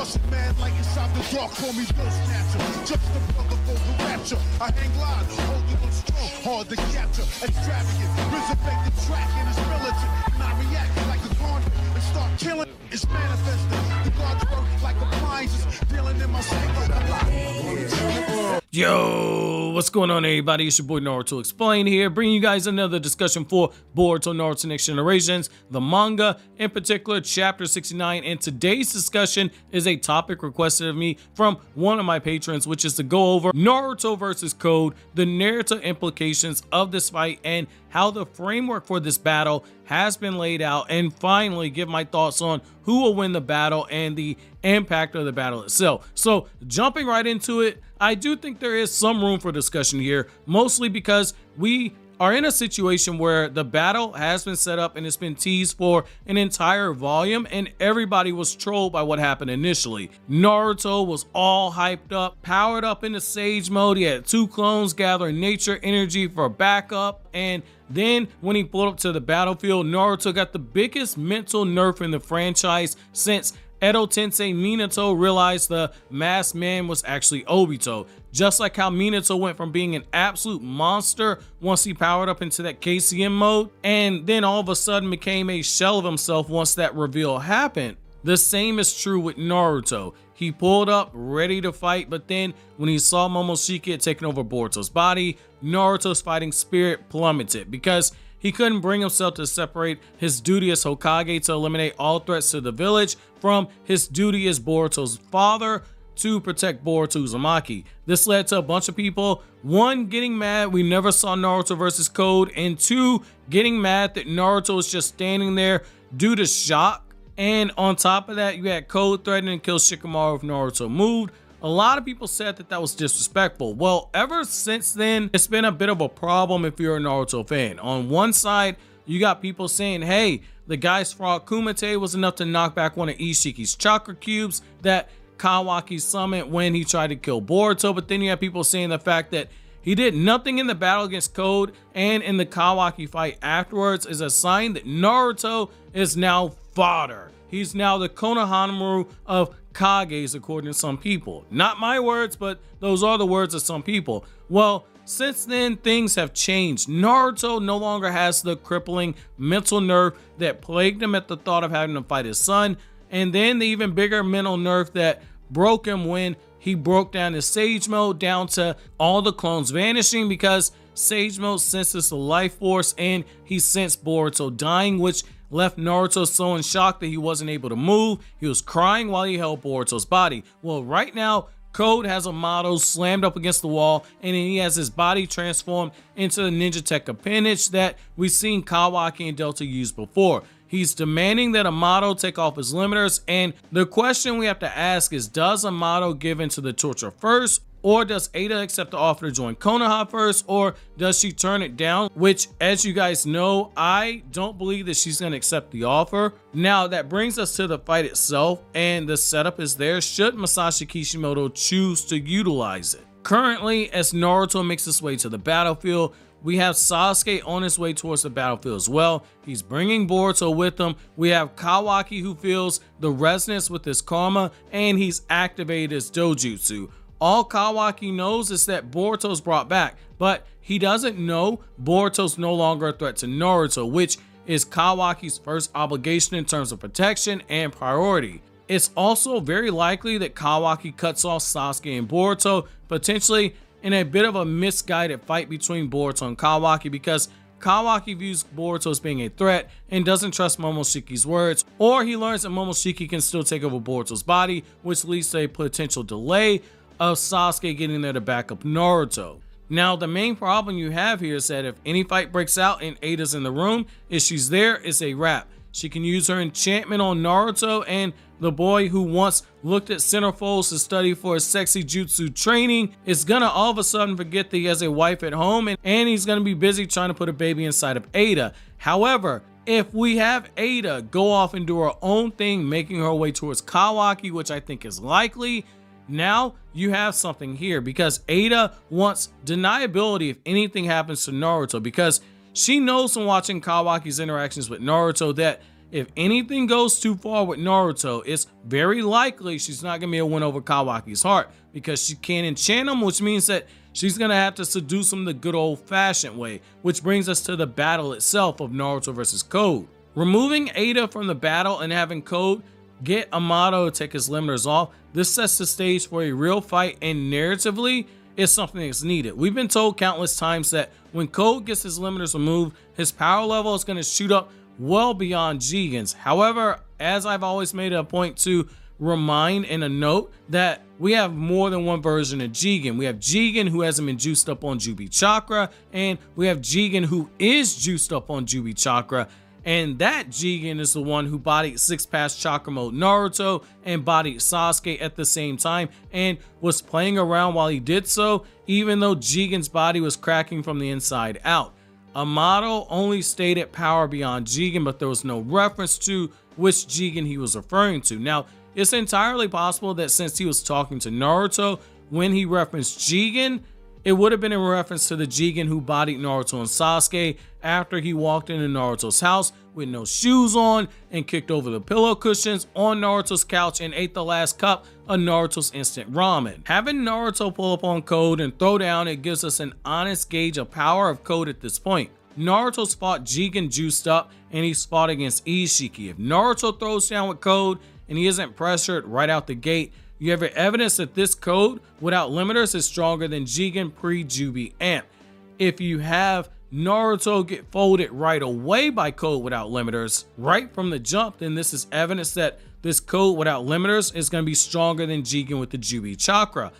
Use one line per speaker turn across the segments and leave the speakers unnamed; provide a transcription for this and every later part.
Rushing mad like inside the dark, call me Bill Snatcher. Just the brother for the rapture. I hang glide, holding on strong, hard to capture. Extravagant, resurrect the track and it's militant. And I react like a gauntlet and start killing. It's manifesting. The gods work like appliances, dealing in my state.
Yo, what's going on, everybody? It's your boy Naruto Explain here, bringing you guys another discussion for Boruto Naruto Next Generations, the manga, in particular Chapter 69. And today's discussion is a topic requested of me from one of my patrons, which is to go over Naruto versus Code, the narrative implications of this fight, and how the framework for this battle has been laid out, and finally give my thoughts on who will win the battle and the impact of the battle itself. So jumping right into it, I do think there is some room for discussion here, mostly because we are in a situation where the battle has been set up and it's been teased for an entire volume, and everybody was trolled by what happened initially. Naruto was all hyped up, powered up into Sage mode. He had two clones gathering nature energy for backup, and then when he pulled up to the battlefield, Naruto got the biggest mental nerf in the franchise since Edo Tensei Minato realized the masked man was actually Obito. Just like how Minato went from being an absolute monster once he powered up into that KCM mode, and then all of a sudden became a shell of himself once that reveal happened. The same is true with Naruto. He pulled up ready to fight, but then when he saw Momoshiki had taken over Boruto's body, Naruto's fighting spirit plummeted because he couldn't bring himself to separate his duty as Hokage to eliminate all threats to the village from his duty as Boruto's father to protect Boruto Uzumaki. This led to a bunch of people, one, getting mad we never saw Naruto versus Code, and two, getting mad that Naruto was just standing there due to shock. And on top of that, you had Code threatening to kill Shikamaru if Naruto moved. A lot of people said that that was disrespectful. Well, ever since then, it's been a bit of a problem if you're a Naruto fan. On one side, you got people saying, hey, the guy's frog Kumite was enough to knock back one of Isshiki's chakra cubes that Kawaki summoned when he tried to kill Boruto. But then you have people saying the fact that he did nothing in the battle against Code and in the Kawaki fight afterwards is a sign that Naruto is now fodder. He's now the Konoha of Kages, according to some people. Not my words, but those are the words of some people. Well, since then, things have changed. Naruto no longer has the crippling mental nerve that plagued him at the thought of having to fight his son, and then the even bigger mental nerve that broke him when he broke down his Sage mode down to all the clones vanishing, because Sage mode senses the life force and he sensed Boruto dying, which left Naruto so in shock that he wasn't able to move. He was crying while he held Boruto's body. Well, right now, Code has a model slammed up against the wall, and he has his body transformed into the Ninja Tech appendage that we've seen Kawaki and Delta use before. He's demanding that Amato take off his limiters, and the question we have to ask is, does Amato give in to the torture first, or does Ada accept the offer to join Konoha first, or does she turn it down? Which, as you guys know, I don't believe that she's going to accept the offer. Now, that brings us to the fight itself, and the setup is there should Masashi Kishimoto choose to utilize it. Currently, as Naruto makes his way to the battlefield, we have Sasuke on his way towards the battlefield as well. He's bringing Boruto with him. We have Kawaki, who feels the resonance with his karma, and he's activated his dojutsu. All Kawaki knows is that Boruto's brought back, but he doesn't know Boruto's no longer a threat to Naruto, which is Kawaki's first obligation in terms of protection and priority. It's also very likely that Kawaki cuts off Sasuke and Boruto, potentially in a bit of a misguided fight between Boruto and Kawaki, because Kawaki views Boruto as being a threat and doesn't trust Momoshiki's words, or he learns that Momoshiki can still take over Boruto's body, which leads to a potential delay of Sasuke getting there to back up Naruto. Now, the main problem you have here is that if any fight breaks out and Ada's in the room, if she's there, it's a wrap. She can use her enchantment on Naruto, and the boy who once looked at centerfolds to study for his sexy jutsu training is gonna all of a sudden forget that he has a wife at home, and he's gonna be busy trying to put a baby inside of Ada. However, if we have Ada go off and do her own thing, making her way towards Kawaki, which I think is likely, now you have something here, because Ada wants deniability if anything happens to Naruto, because she knows from watching Kawaki's interactions with Naruto that if anything goes too far with Naruto, it's very likely she's not gonna be able to win over Kawaki's heart because she can't enchant him, which means that she's gonna have to seduce him the good old-fashioned way, which brings us to the battle itself of Naruto versus Code. Removing Ada from the battle and having Code get Amato to take his limiters off, this sets the stage for a real fight, and narratively, it's something that's needed. We've been told countless times that when Code gets his limiters removed, his power level is going to shoot up well beyond Jigen's. However, as I've always made a point to remind and a note that we have more than one version of Jigen. We have Jigen who hasn't been juiced up on Jubi Chakra, and we have Jigen who is juiced up on Jubi Chakra. And that Jigen is the one who bodied 6-pass Chakra Mode Naruto and bodied Sasuke at the same time and was playing around while he did so, even though Jigen's body was cracking from the inside out. Amato only stated power beyond Jigen, but there was no reference to which Jigen he was referring to. Now, it's entirely possible that since he was talking to Naruto, when he referenced Jigen, it would have been in reference to the Jigen who bodied Naruto and Sasuke after he walked into Naruto's house with no shoes on and kicked over the pillow cushions on Naruto's couch and ate the last cup of Naruto's instant ramen. Having Naruto pull up on Code and throw down, it gives us an honest gauge of power of Code at this point. Naruto's fought Jigen juiced up and he's fought against Isshiki. If Naruto throws down with Code and he isn't pressured right out the gate, you have evidence that this Code without limiters is stronger than Jigen pre-Jubi Amp. If you have Naruto get folded right away by Code without limiters right from the jump, then this is evidence that this Code without limiters is going to be stronger than Jigen with the Jubi Chakra.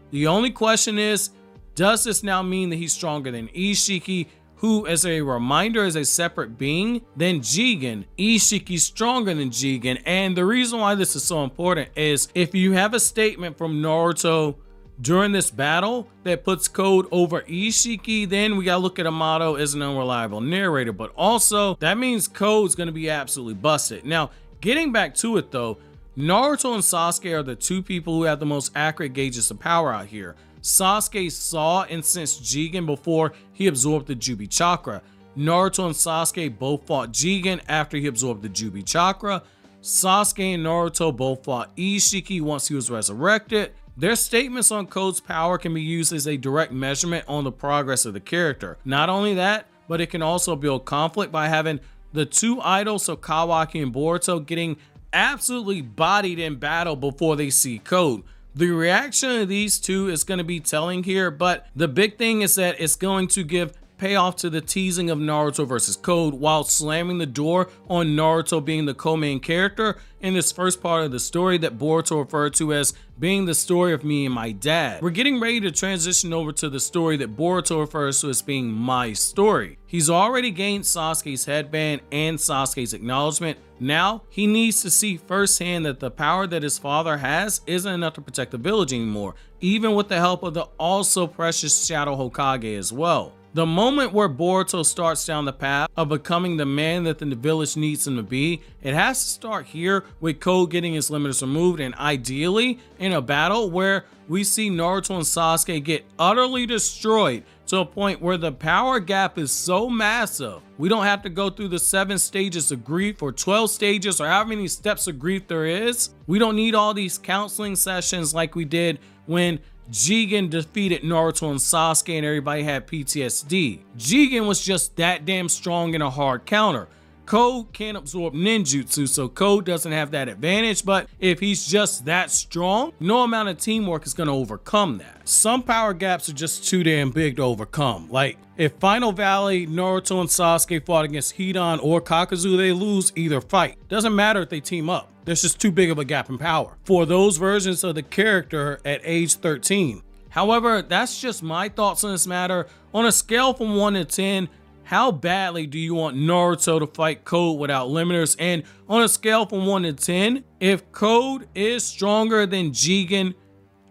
The only question is, does this now mean that he's stronger than Isshiki, who, as a reminder, is a separate being than Jigen? Ishiki's stronger than Jigen, and the reason why this is so important is if you have a statement from Naruto during this battle that puts Code over Isshiki, then we gotta look at Amato as an unreliable narrator, but also that means Code's gonna be absolutely busted. Now, getting back to it though, Naruto and Sasuke are the two people who have the most accurate gauges of power out here. Sasuke saw and sensed Jigen before he absorbed the Jubi Chakra. Naruto and Sasuke both fought Jigen after he absorbed the Jubi Chakra. Sasuke and Naruto both fought Isshiki once he was resurrected. Their statements on Code's power can be used as a direct measurement on the progress of the character. Not only that, but it can also build conflict by having the two idols of Kawaki and Boruto getting absolutely bodied in battle before they see Code. The reaction of these two is going to be telling here, but the big thing is that it's going to give payoff to the teasing of Naruto versus Code while slamming the door on Naruto being the co-main character in this first part of the story that Boruto referred to as being the story of me and my dad. We're getting ready to transition over to the story that Boruto refers to as being my story. He's already gained Sasuke's headband and Sasuke's acknowledgement. Now he needs to see firsthand that the power that his father has isn't enough to protect the village anymore, even with the help of the also precious Shadow Hokage as well. The moment where Boruto starts down the path of becoming the man that the village needs him to be, it has to start here with Code getting his limiters removed, and ideally in a battle where we see Naruto and Sasuke get utterly destroyed to a point where the power gap is so massive, we don't have to go through the 7 stages of grief or 12 stages or however many steps of grief there is. We don't need all these counseling sessions like we did when Jigen defeated Naruto and Sasuke and everybody had PTSD. Jigen was just that damn strong in a hard counter. Code can't absorb ninjutsu, so Code doesn't have that advantage, but if he's just that strong, no amount of teamwork is going to overcome that. Some power gaps are just too damn big to overcome. Like, if Final Valley, Naruto and Sasuke fought against Hidan or Kakuzu, they lose either fight. Doesn't matter if they team up. There's just too big of a gap in power for those versions of the character at age 13. However, that's just my thoughts on this matter. On a scale from 1 to 10, how badly do you want Naruto to fight Code without limiters? And on a scale from 1 to 10, if Code is stronger than Jigen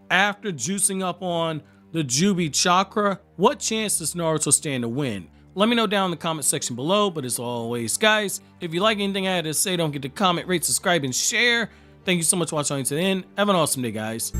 after juicing up on the Jubi Chakra, what chance does Naruto stand to win? Let me know down in the comment section below, but as always, guys, if you like anything I had to say, don't forget to comment, rate, subscribe, and share. Thank you so much for watching to the end. Have an awesome day, guys.